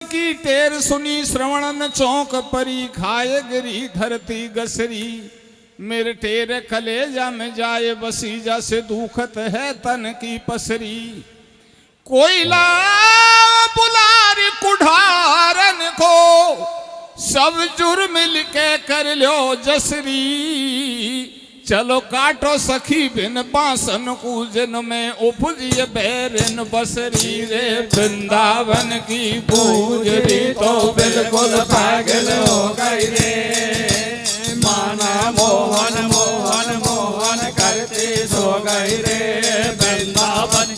की टेर सुनी श्रवणन चौक परी, खाए गिरी धरती गसरी। मेरे टेर कलेजा में जाए बसी, जैसे दुखत है तन की पसरी। कोयला बुलार कुठारन को, सब जुर्म मिल के कर लो जसरी। चलो काटो सखी बिन पासन कूजन में, उपजिए बैरन बसरी रे। वृंदावन की पूजरी तो बिल्कुल पागल हो गई रे। माना मोहन मोहन मोहन करती सो गई रे। वृंदावन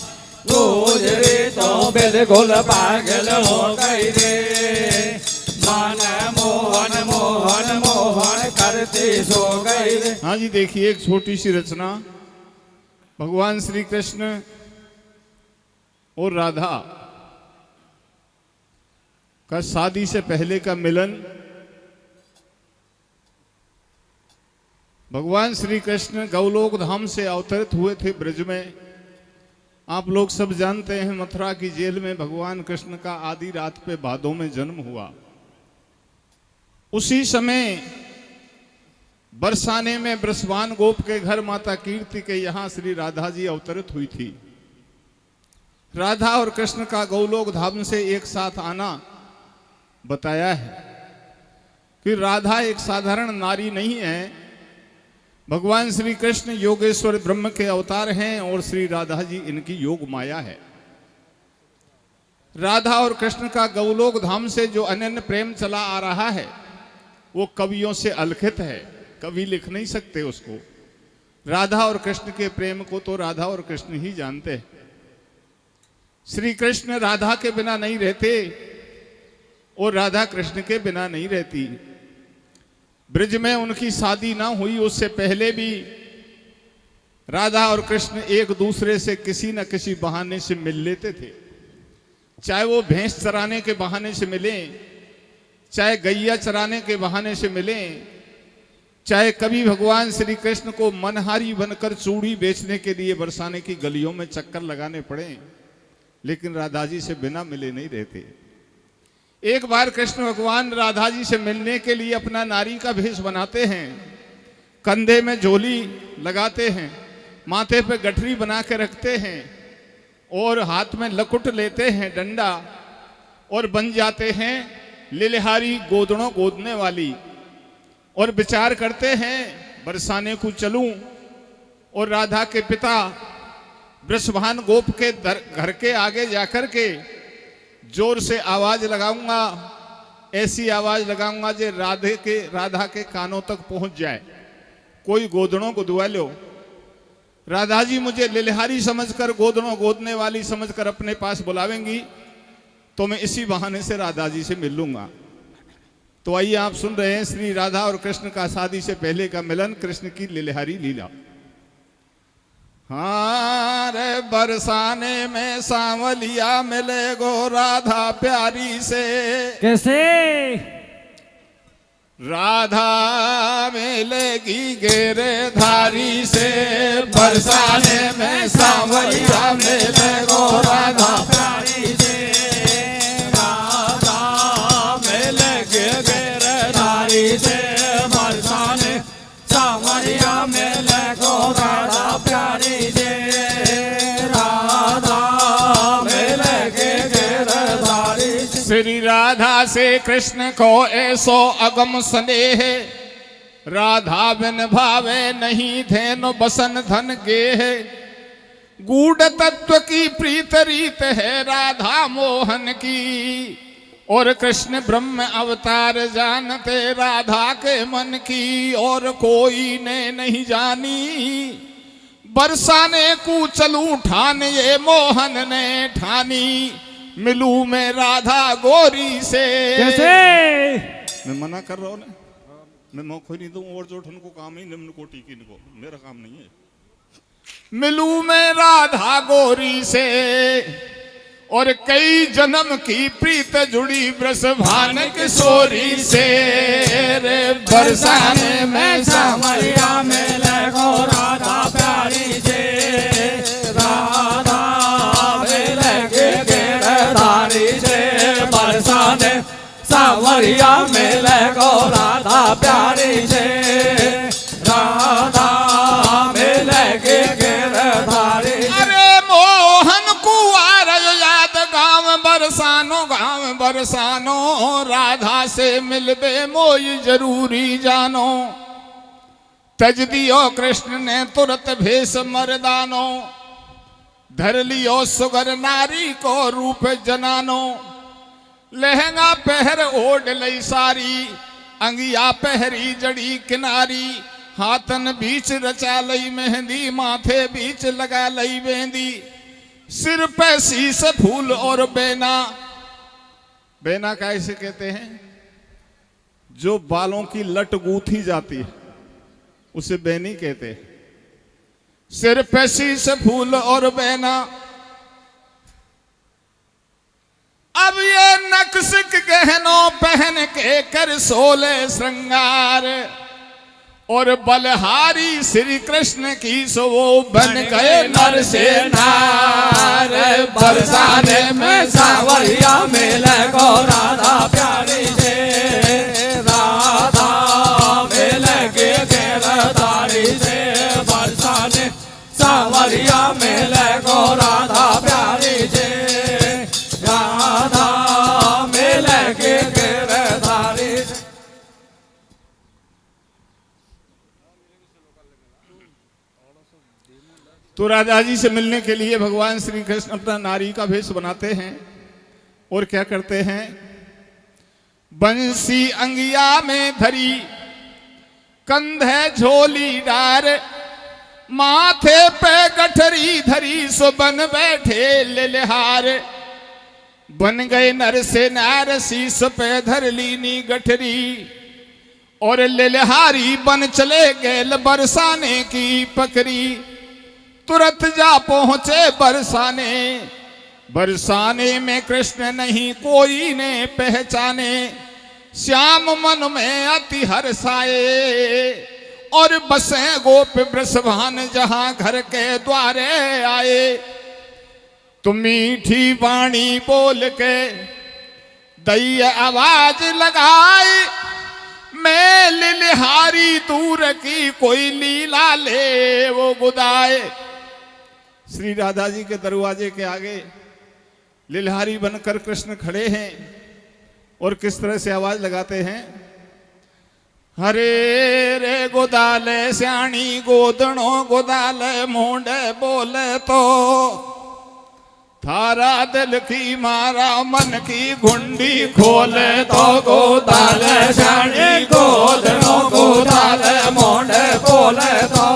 पूजरी तो बिल्कुल पागल हो गई रे। माना मोहन मोहन मोहन करती सो गई रे। हाँ जी, देखिए एक छोटी सी रचना। भगवान श्री कृष्ण और राधा का शादी से पहले का मिलन। भगवान श्री कृष्ण गौलोक धाम से अवतरित हुए थे ब्रज में। आप लोग सब जानते हैं मथुरा की जेल में भगवान कृष्ण का आधी रात पे भादों में जन्म हुआ। उसी समय बरसाने में ब्रसवान गोप के घर माता कीर्ति के यहां श्री राधा जी अवतरित हुई थी। राधा और कृष्ण का गौलोक धाम से एक साथ आना बताया है कि राधा एक साधारण नारी नहीं है। भगवान श्री कृष्ण योगेश्वर ब्रह्म के अवतार हैं और श्री राधा जी इनकी योग माया है। राधा और कृष्ण का गौलोक धाम से जो अनन्य प्रेम चला आ रहा है वो कवियों से अलिखित है, कवि लिख नहीं सकते उसको। राधा और कृष्ण के प्रेम को तो राधा और कृष्ण ही जानते हैं। श्री कृष्ण राधा के बिना नहीं रहते और राधा कृष्ण के बिना नहीं रहती। ब्रज में उनकी शादी ना हुई उससे पहले भी राधा और कृष्ण एक दूसरे से किसी न किसी बहाने से मिल लेते थे। चाहे वो भैंस चराने के बहाने से मिले, चाहे गैया चराने के बहाने से मिले, चाहे कभी भगवान श्री कृष्ण को मनहारी बनकर चूड़ी बेचने के लिए बरसाने की गलियों में चक्कर लगाने पड़े, लेकिन राधा जी से बिना मिले नहीं रहते। एक बार कृष्ण भगवान राधा जी से मिलने के लिए अपना नारी का भेष बनाते हैं, कंधे में झोली लगाते हैं, माथे पे गठरी बना के रखते हैं और हाथ में लकुट लेते हैं डंडा, और बन जाते हैं लिलहारी गोदड़ों गोदने वाली। और विचार करते हैं बरसाने को चलूं और राधा के पिता वृषभान गोप के घर के आगे जाकर के जोर से आवाज लगाऊंगा, ऐसी आवाज लगाऊंगा जो राधा के कानों तक पहुंच जाए। कोई गोदड़ों को दुआ लो। राधा जी मुझे लिलहारी समझकर, गोदड़ों गोदने वाली समझकर अपने पास बुलावेंगी तो मैं इसी बहाने से राधा जी से मिल लूंगा। तो आइए आप सुन रहे हैं श्री राधा और कृष्ण का शादी से पहले का मिलन, कृष्ण की लिलहारी लीला। हाँ रे बरसाने में सांवलिया मिले गो राधा प्यारी से। कैसे? राधा मिलेगी गेरे धारी से, बरसाने में सांवलिया मिले गो राधा प्यारी से। राधा मिलेगी गेरे धारी से, बरसाने सांवलिया मिले गो राधा प्यारी से। श्री राधा से कृष्ण को ऐसो अगम स्नेह, राधा बिन भावे नहीं धेनु बसन धन गेह। गूढ़ तत्व की प्रीत रीत है राधा मोहन की, और कृष्ण ब्रह्म अवतार जानते राधा के मन की। और कोई ने नहीं जानी, बरसाने को चलूं ठान ये मोहन ने ठानी। मिलूं मैं राधा गोरी से। कैसे? मैं मना कर रहा हूं ना, मैं मौका नहीं दूं। और जो उनको काम ही निम्न कोटि की इनको, मेरा काम नहीं है। मिलूं मैं राधा गोरी से, और कई जन्म की प्रीत जुड़ी वृषभान किशोरी से। रे बरसाने में सांवलिया में लगो राधा प्यारी से। राधा में लगे धारी से, बरसाने सांवरिया मिले को राधा प्यारी से राधा मिले के गिरधारी। अरे मोहन कुंवर याद गाँव बरसानो राधा से मिलबे मोई जरूरी जानो। तज दियो कृष्ण ने तुरंत भेष मर्दानो धर लियो सुगर नारी को रूप जनानो। लहंगा पहर ओढ़ लई सारी अंगिया पहरी जड़ी किनारी। हाथन बीच रचा लई मेहंदी माथे बीच लगा लई मेहंदी। सिर पे शीस फूल और बेना। बेना कैसे कहते हैं? जो बालों की लट गूंथी जाती है उसे बेनी कहते हैं। सिर पे शीस फूल और बेना। अब ये नक्सिक गहनों पहन के कर सोले श्रृंगार और बलहारी श्री कृष्ण की सो वो बन गए नर से नार। बरसाने में सांवरिया मिले को राधा प्यारी से राधा मिले के गिरधारी से। बरसाने सांवरिया मिले को राधा प्यारी से राधा मिले के गिरधारी से। तो राधा जी से मिलने के लिए भगवान श्री कृष्ण अपना नारी का भेष बनाते हैं और क्या करते हैं? बंसी अंगिया में धरी कंधे झोली डार माथे पे गठरी धरी सो बन बैठे लिलहार। बन गए नर से नार शीस पे धर लीनी गठरी और लिलहारी बन चले गए बरसाने की पकड़ी। तुरंत जा पहुंचे बरसाने। बरसाने में कृष्ण नहीं कोई ने पहचाने। श्याम मन में अति हर्षाए और बसे गोप वृषभान जहां घर के द्वारे आए। तुम मीठी वाणी बोल के दैय आवाज लगाए। मैं लिलहारी दूर की कोई लीला ले वो गुदाए। श्री राधा जी के दरवाजे के आगे लिलहारी बनकर कृष्ण खड़े हैं और किस तरह से आवाज लगाते हैं? हरे रे गोदाले श्याणी गोदणो गोदाले मोंडे बोले तो थारा दिल की मारा मन की घुंडी खोले तो। गोदाले श्याणी गोदणो गोदाले मोंडे बोले तो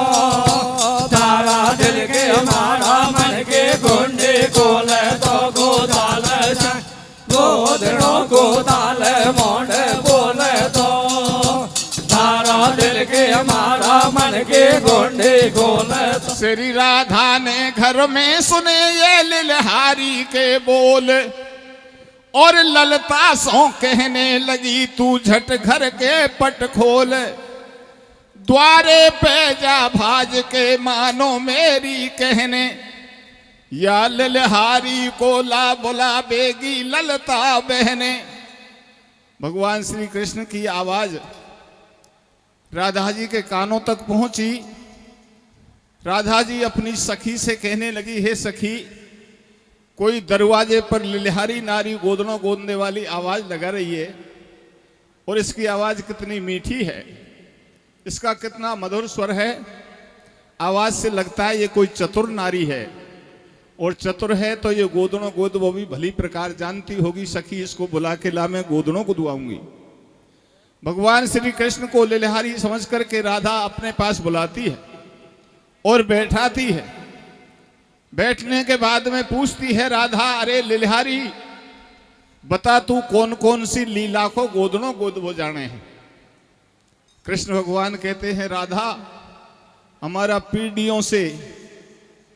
थारा दिल के मारा मन के घुंडी खोले तो। गोदाले गोदणो गोदाले मोंडे बोले तो थारा दिल के हमारा मन के घुंडी खोले तो। श्री राधा ने घर में सुने ये लिलहारी के बोल और ललता सो कहने लगी तू झट घर के पट खोल। द्वारे पे जा भाज के मानो मेरी कहने। या लिलहारी को ला बुला बेगी ललता बहने। भगवान श्री कृष्ण की आवाज राधा जी के कानों तक पहुंची। राधा जी अपनी सखी से कहने लगी, हे सखी, कोई दरवाजे पर लिलहारी नारी गोदनों गोदने वाली आवाज लगा रही है और इसकी आवाज कितनी मीठी है, इसका कितना मधुर स्वर है। आवाज से लगता है ये कोई चतुर नारी है और चतुर है तो ये गोदनों गोद वो भी भली प्रकार जानती होगी। सखी इसको बुला के ला मैं गोदनों को दुआऊंगी। भगवान श्री कृष्ण को लिलहारी समझ करके राधा अपने पास बुलाती है और बैठाती है। बैठने के बाद में पूछती है राधा, अरे लिलहारी बता तू कौन कौन सी लीला को गोदनों गोद वो जाने हैं। कृष्ण भगवान कहते हैं, राधा हमारा पीढ़ियों से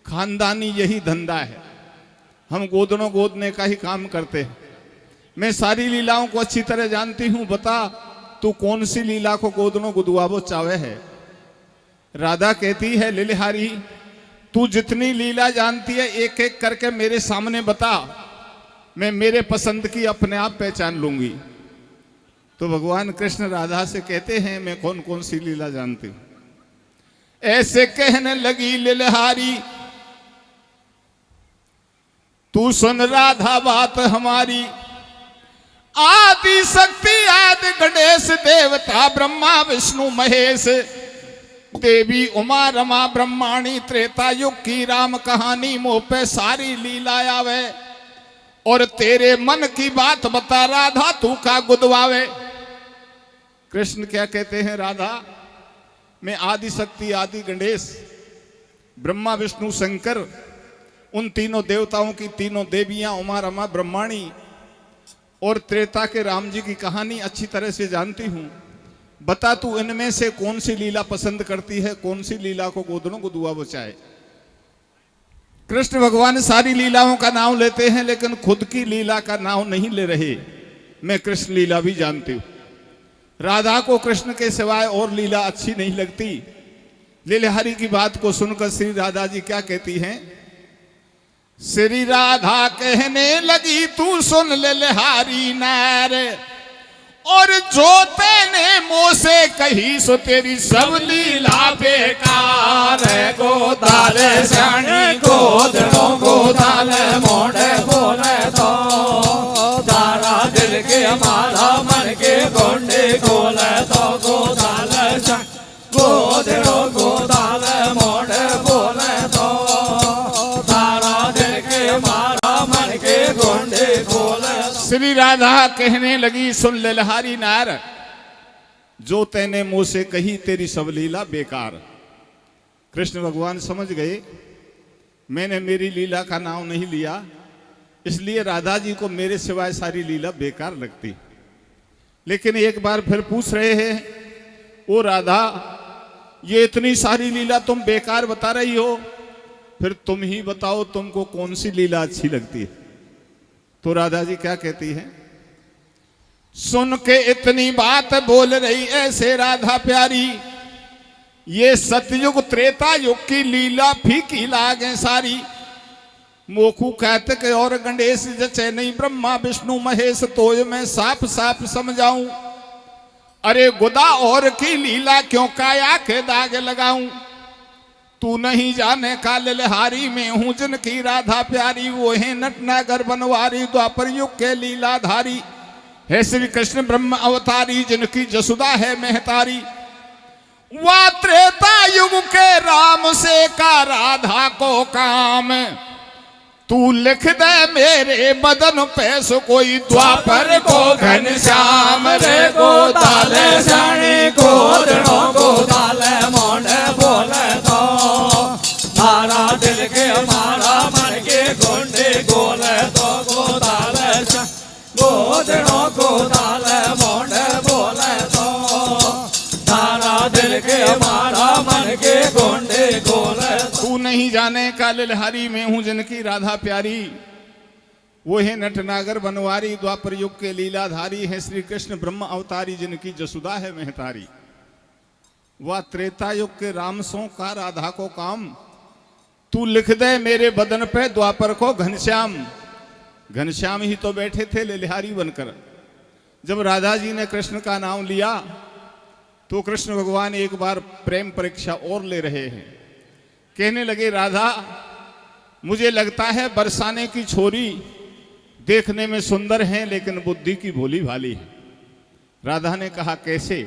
खानदानी यही धंधा है, हम गोदनों गोदने का ही काम करते हैं। मैं सारी लीलाओं को अच्छी तरह जानती हूं, बता तू कौन सी लीला को गोदनों गुदवाबो चावे है। राधा कहती है, लिलहारी तू जितनी लीला जानती है एक एक करके मेरे सामने बता, मैं मेरे पसंद की अपने आप पहचान लूंगी। तो भगवान कृष्ण राधा से कहते हैं मैं कौन कौन सी लीला जानती हूं। ऐसे कहने लगी लिलहारी, तू सुन राधा बात हमारी। आदि शक्ति आदि गणेश देवता ब्रह्मा विष्णु महेश, देवी उमा रमा ब्रह्माणी, त्रेता युग की राम कहानी मुंह पे सारी लीला आवे। और तेरे मन की बात बता राधा तू का गुदवावे। कृष्ण क्या कहते हैं, राधा मैं आदि शक्ति आदि गणेश ब्रह्मा विष्णु शंकर उन तीनों देवताओं की तीनों देवियां उमा रमा ब्रह्माणी और त्रेता के राम जी की कहानी अच्छी तरह से जानती हूं। बता तू इनमें से कौन सी लीला पसंद करती है, कौन सी लीला को गोदनों को दुआ बचाए। कृष्ण भगवान सारी लीलाओं का नाम लेते हैं लेकिन खुद की लीला का नाम नहीं ले रहे। मैं कृष्ण लीला भी जानती हूं। राधा को कृष्ण के सिवाय और लीला अच्छी नहीं लगती। लीलाहारी की बात को सुनकर श्री राधा जी क्या कहती हैं, श्री राधा कहने लगी तू सुन लिलहारी नार, और जो तेने मुंह से कही सो तेरी सब लीला बेकार। गोदाल श्याणी गोदड़ों गोदाल मोड़े बोले तो, तारा दिल के हमारा मन के गोंडे खोले तो। गोदाल गोदड़ों गोदाल मोड़े बोले तो, तारा दिल के हमारा मन के गोंडे खोले। श्री राधा कहने लगी सुन लिलहारी नार, जो तेने मुंह से कही तेरी सब लीला बेकार। कृष्ण भगवान समझ गए मैंने मेरी लीला का नाम नहीं लिया, इसलिए राधा जी को मेरे सिवाय सारी लीला बेकार लगती। लेकिन एक बार फिर पूछ रहे हैं, ओ राधा ये इतनी सारी लीला तुम बेकार बता रही हो, फिर तुम ही बताओ तुमको कौन सी लीला अच्छी लगती है। तो राधा जी क्या कहती हैं, सुन के इतनी बात बोल रही ऐसे राधा प्यारी, ये सतयुग त्रेता युग की लीला फीकी लागे सारी। मोखू कार्तिक और गणेश जचे नहीं ब्रह्मा विष्णु महेश, तो मैं साफ साफ समझाऊं। अरे गुदा और की लीला क्यों काया के दाग लगाऊं। तू नहीं जाने का लिलहारी में हूं जिनकी राधा प्यारी, वो है नटनागर बनवारी द्वापर युग के लीलाधारी। है श्री कृष्ण ब्रह्म अवतारी जिनकी जसुदा है महतारी। वा त्रेता युग के राम से का राधा को काम, तू लिख दे मेरे बदन पे सो कोई द्वापर को घनश्याम। रे गोदाल श्याणी गोदड़ों गोदाल मोड़े बोले तो, तारा दिल के हमारा मन के गोंडे गोले तो। गोदाल गोदड़ों गोदाल मोड़े बोले तो, तारा दिल के हमारा मन के गोंडे गोले। तू नहीं जाने का लिलहारी में हूं जिनकी राधा प्यारी, वो है नटनागर बनवारी द्वापर युग के लीलाधारी। है श्री कृष्ण ब्रह्म अवतारी जिनकी जसुदा है महतारी। वह त्रेता युग के रामसों का राधा को काम, तू लिख दे मेरे बदन पे द्वापर को घनश्याम। घनश्याम ही तो बैठे थे लिलहारी बनकर। जब राधा जी ने कृष्ण का नाम लिया तो कृष्ण भगवान एक बार प्रेम परीक्षा और ले रहे हैं। कहने लगे राधा मुझे लगता है बरसाने की छोरी देखने में सुंदर है लेकिन बुद्धि की भोली भाली है। राधा ने कहा कैसे।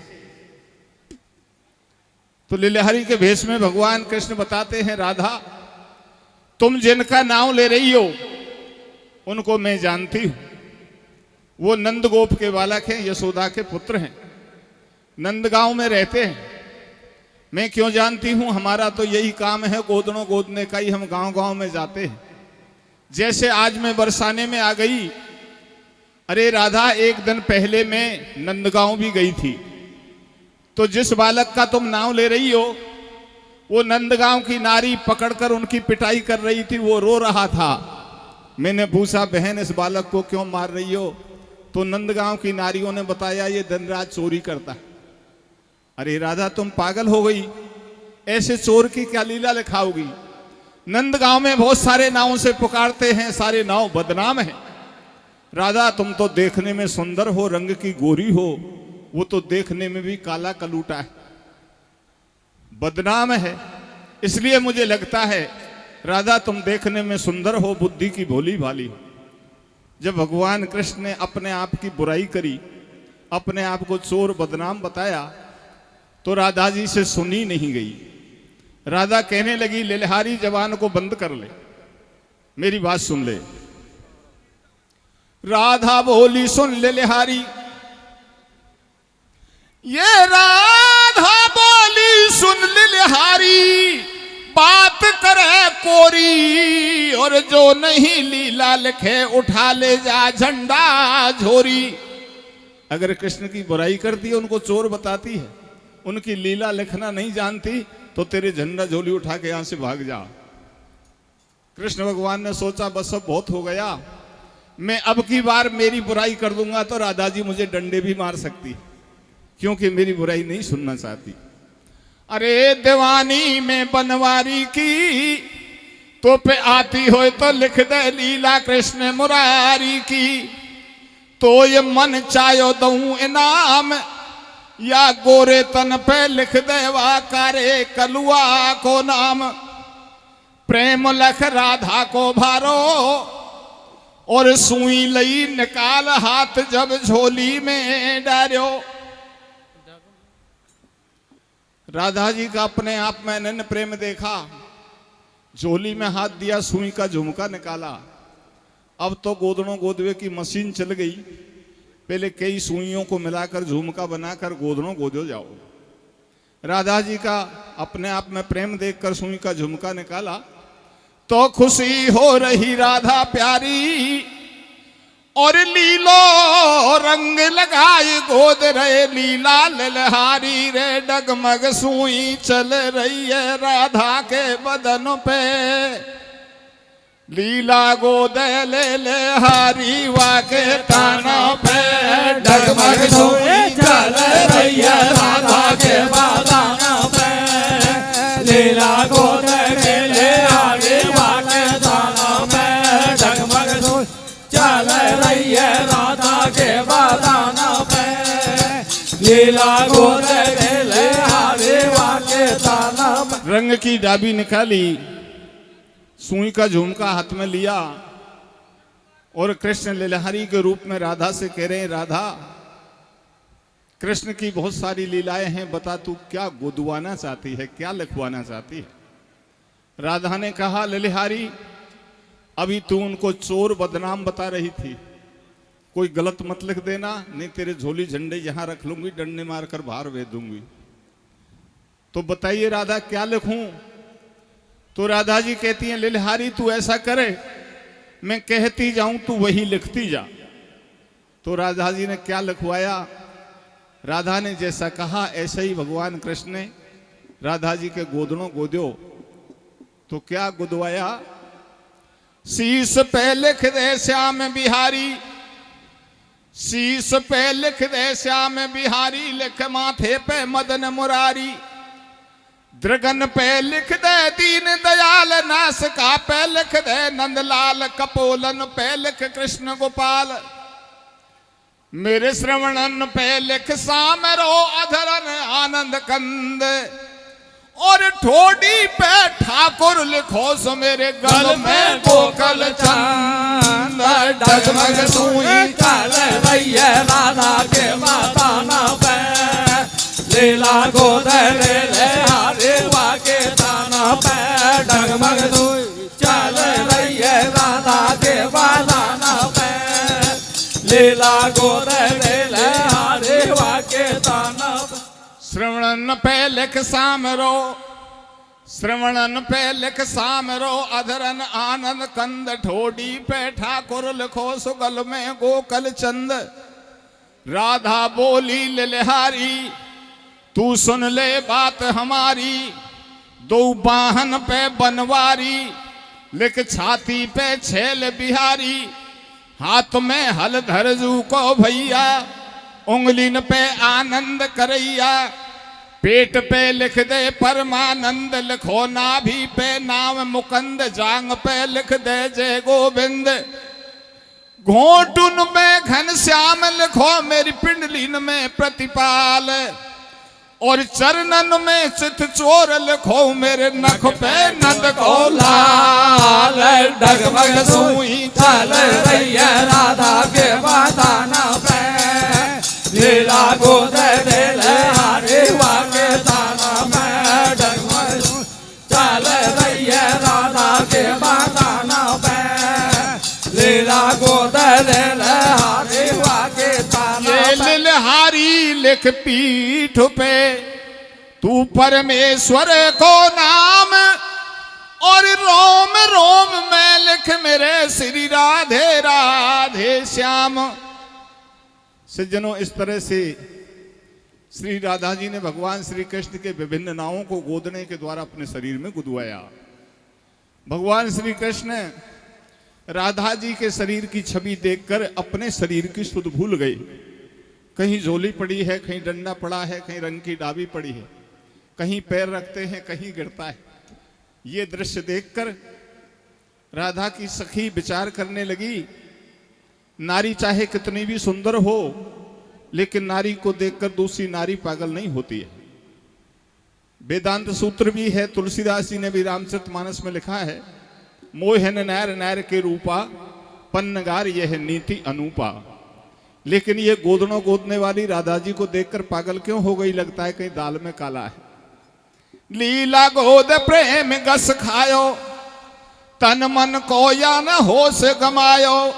तो लिलहारी के भेष में भगवान कृष्ण बताते हैं राधा तुम जिनका नाम ले रही हो उनको मैं जानती हूं। वो नंदगोप के बालक हैं, यशोदा के पुत्र हैं, नंदगांव में रहते हैं। मैं क्यों जानती हूं, हमारा तो यही काम है गोदनों गोदने का ही, हम गांव गांव में जाते हैं। जैसे आज मैं बरसाने में आ गई, अरे राधा एक दिन पहले मैं नंदगांव भी गई थी, तो जिस बालक का तुम नाम ले रही हो वो नंदगांव की नारी पकड़कर उनकी पिटाई कर रही थी, वो रो रहा था। मैंने पूछा बहन इस बालक को क्यों मार रही हो, तो नंदगांव की नारियों ने बताया ये दिन रात चोरी करता है। अरे राधा तुम पागल हो गई, ऐसे चोर की क्या लीला लिखाओगी। नंदगांव में बहुत सारे नावों से पुकारते हैं, सारे नाव बदनाम हैं। राधा तुम तो देखने में सुंदर हो, रंग की गोरी हो, वो तो देखने में भी काला कलूटा है, बदनाम है। इसलिए मुझे लगता है राधा तुम देखने में सुंदर हो, बुद्धि की भोली भाली हो। जब भगवान कृष्ण ने अपने आप की बुराई करी, अपने आप को चोर बदनाम बताया, तो राधा जी से सुनी नहीं गई। राधा कहने लगी लिलहारी जवान को बंद कर ले, मेरी बात सुन ले। राधा बोली सुन लिलहारी, ये राधा बोली सुन लिलहारी, बात करे कोरी और जो नहीं लीला लिखे उठा ले जा झंडा झोरी। अगर कृष्ण की बुराई करती है, उनको चोर बताती है, उनकी लीला लिखना नहीं जानती, तो तेरे झंडा झोली उठा के यहां से भाग जा। कृष्ण भगवान ने सोचा बस अब बहुत हो गया, मैं अब की बार मेरी बुराई कर दूंगा तो राधा जी मुझे डंडे भी मार सकती, क्योंकि मेरी बुराई नहीं सुनना चाहती। अरे दीवानी में बनवारी की, तो पे आती हो तो लिख दे लीला कृष्ण मुरारी की। तो ये मन चायो दूं इनाम, या गोरे तन पे लिख दे वा कारे कलुआ को नाम। प्रेम लख राधा को भारो, और सुई लई निकाल हाथ जब झोली में डालो। राधा जी का अपने आप में अनन्य प्रेम देखा, झोली में हाथ दिया, सुई का झुमका निकाला। अब तो गोदड़ों गोदवे की मशीन चल गई, पहले कई सुइयों को मिलाकर झुमका बनाकर गोदड़ों गोदो जाओ। राधा जी का अपने आप में प्रेम देखकर सुई का झुमका निकाला, तो खुशी हो रही राधा प्यारी, और लीलो रंग लगाए गोद रहे लीला ललहारी रे। डगमग सुई चल रही है राधा के बदन पे, लीला गोद ले हारी वाके ताना पे। डगमग सुई चल रही है राधा के बदन पे, लीला गोद ले हारी वाके ताना पे। डगमग सुई चल रही है राधा के बदन पे, लीला गोद ले हारी वाके ताना पे। रंग की डाबी निकाली, सुई का झुमका हाथ में लिया, और कृष्ण लीलाहारी के रूप में राधा से कह रहे हैं, राधा कृष्ण की बहुत सारी लीलाएं हैं, बता तू क्या गुदवाना चाहती है, क्या लिखवाना चाहती है। राधा ने कहा लीलाहारी अभी तू उनको चोर बदनाम बता रही थी, कोई गलत मत लिख देना, नहीं तेरे झोली झंडे यहां रख लूंगी, डंडे मारकर बाहर भेज दूंगी। तो बताइए राधा क्या लिखूं। तो राधा जी कहती हैं लीलाहारी तू ऐसा करे, मैं कहती जाऊं तू वही लिखती जा। तो राधा जी ने क्या लिखवाया, राधा ने जैसा कहा ऐसे ही भगवान कृष्ण ने राधा जी के गोदड़ों गोद्यो। तो क्या गुदवाया, शीश पे लिख दे श्याम बिहारी, शीश पे लिख दे श्याम बिहारी, लिख माथे पे मदन मुरारी। द्रगन पे लिख दे दीन दयाल, नासिका पे लिख दे नंदलाल, कपोलन पे लिख कृष्ण गोपाल। मेरे श्रवणन पे लिख सामरो अधरन आनंद कंद, और ठोडी पे ठाकुर लिखो सो मेरे गल में गोकल चंद। डगमग सुई चल रही है राधा के बदन पे, लीला गोद ले हारी वाके ताना पे। डगमग सुई चल रही है राधा के बदन पे, लीला गोद ले हारी वाके ताना पे। श्रवणन पे लिख सामरो, श्रवणन पे लिख सामरो अधरन आनंद कंद। ठोडी पे ठाकुर लिखो सुगल में गोकल चंद। राधा बोली लीलाहारी तू सुन ले बात हमारी, दो बाहन पे बनवारी, लिख छाती पे छेल बिहारी। हाथ में हल धरजू को भैया, उंगलीन पे आनंद करैया। पेट पे लिख दे परमानंद, लिखो नाभि पे नाम मुकंद। जांग पे लिख दे जय गोविंद। घोटुन में घनश्याम लिखो मेरी पिंडलीन में प्रतिपाल, और चरणन में चित चोर लिखो मेरे नख पे नंद को लाल। डगमग सुई चल रही है राधा के बदाना पे, लीला गोद दे ले हरे वाके दाना पे। डगमग चल रही है राधा के बदाना पे, लीला गोद दे ले हरे वाके दाना पे। लिलहारी लिख पीठ पे तू परमेश्वर को नाम, और रोम रोम में लिख मेरे श्री राधे राधे श्याम। सज्जनों, इस तरह से श्री राधा जी ने भगवान श्री कृष्ण के विभिन्न नामों को गोदने के द्वारा अपने शरीर में गुदवाया। भगवान श्री कृष्ण राधा जी के शरीर की छवि देखकर अपने शरीर की सुध भूल गए। कहीं झोली पड़ी है, कहीं डंडा पड़ा है, कहीं रंग की डाबी पड़ी है, कहीं पैर रखते हैं, कहीं गिरता है। ये दृश्य देखकर राधा की सखी विचार करने लगी, नारी चाहे कितनी भी सुंदर हो, लेकिन नारी को देखकर दूसरी नारी पागल नहीं होती है। वेदांत सूत्र भी है, तुलसीदास जी ने भी रामचरितमानस में लिखा है, मोहन नैर नैर के रूपा, पन्नगार यह नीति अनूपा। लेकिन ये गोदनों गोदने वाली राधा जी को देखकर पागल क्यों हो गई? लगता है कहीं दाल में काला है। लीला गोद प्रेम गस खायो, तन मन को या न होश गमायो।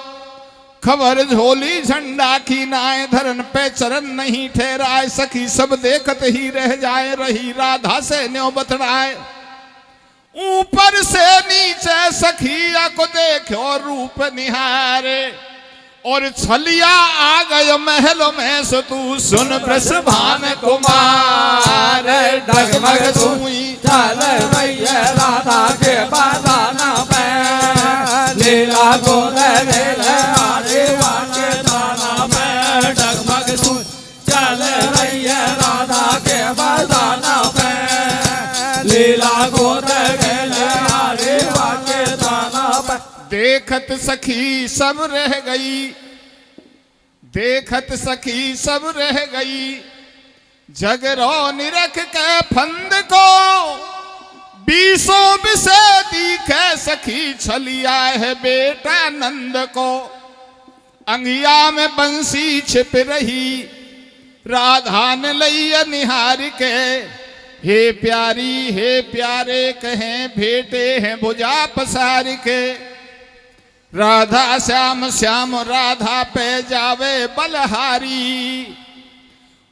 खबर झोली झंडा की नाय, धरन पे चरण नहीं ठहराए। सखी सब देखत ही रह जाए, रही राधा से न्यों बतड़ाए। ऊपर से नीचे सखिया को देखो रूप निहारे, और छलिया आ गयो महलों में से तू सुन वृषभान कुमार। डगमग सुई चल रही है राधा के बदाना पे, लीला गोद दे ले हरे वाके दाना पे। डगमग सुई चल रही है राधा के बदाना पे, लीला गोद दे ले हरे वाके दाना पे। देखत सखी सब रह गई, देखत सखी सब रह गई। जगरो निरख के फंद को, बीसों बिसे दिखे सखी। छलिया है बेटा नंद को, अंगिया में बंसी छिप रही। राधा ने लैया निहार के, हे प्यारी हे प्यारे कहें भेटे हैं भुजा पसार के। राधा श्याम श्याम राधा पे जावे बलहारी,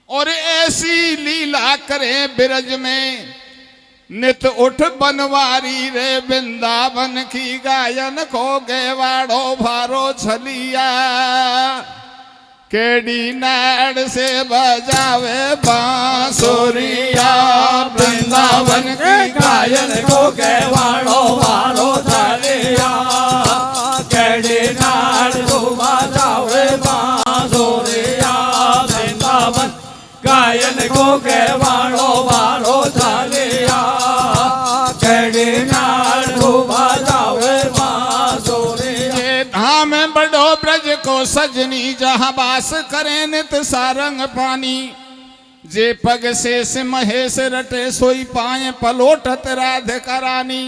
और ऐसी लीला करे बिरज में नित उठ बनवारी रे। वृंदावन की गायन को गेवाड़ो भारो छलिया, केडी नाड़ से बजावे बांसुरिया। वृंदावन की गायन को गेवाड़ो भारो छलिया, केडी नाड़ को बजावे बांसुरिया। वृंदावन गायन को गेवाड़ो भारो छलिया, केडी नाड़ को बजावे बांसुरिया। धाम बड़ो ब्रज को सजनी, जहाँ बास करे नित सारंग पानी। जे पग शेष महेश रटे, सोई पाए पलोटत राधिका रानी।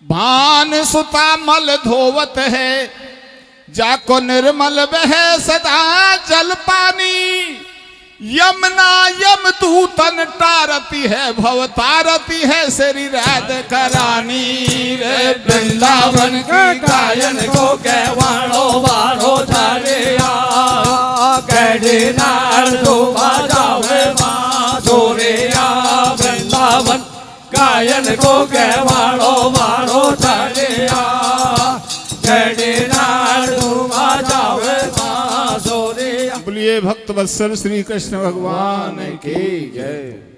भान सुता मल धोवत है, जाको निर्मल बह सदा जल पानी। यमुना यम दूतन तारती है, भव तारती है श्री राधिका रानी रे। वृंदावन की गायन को गेवाड़ो भारो छलिया, केडी नाड़ को बजावे बांसुरिया। वृंदावन गायन को गेवाड़ो भारो छलिया, केडी नाड़ को बजावे बांसुरिया। बोलिए भक्त वत्सल श्री कृष्ण भगवान की जय।